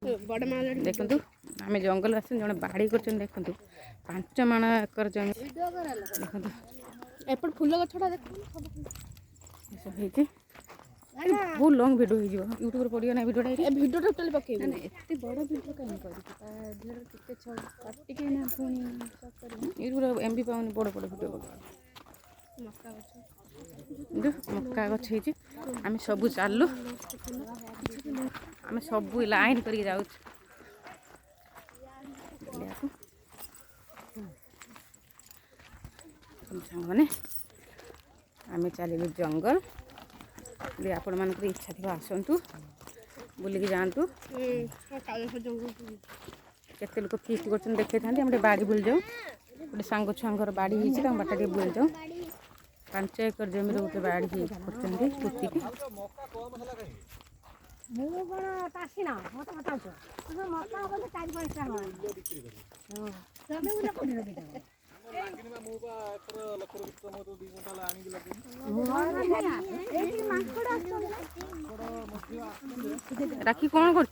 देखु आम जंगल आस जड़े बाड़ी कर देखु 5 माण एकर जमी देखु एपट फूल गछटा देख बहुत लंग भिडियो हो यूट्यूब पड़ो ना भिडियो भिडियो टोटली पकेबे एत बड़ भिडियो कहीं यूट्यूब एमबी पाऊनी बड़ बड़ भिडियो मक्का गछ आम सब चलु आम सब लाइन करके जाऊँ सांग मैंने आम चलू जंगल आपण मान इच्छा थी आसतु बुलिकी जातु केते लोक फिस्ट कर देखे था बाड़ी बुली जाऊँ गोटे सांग छुआर बाड़ी होती बाटा टे बुली जाऊँ 5 एकर जमी गोटे बाड़ी कर राखी कौन कर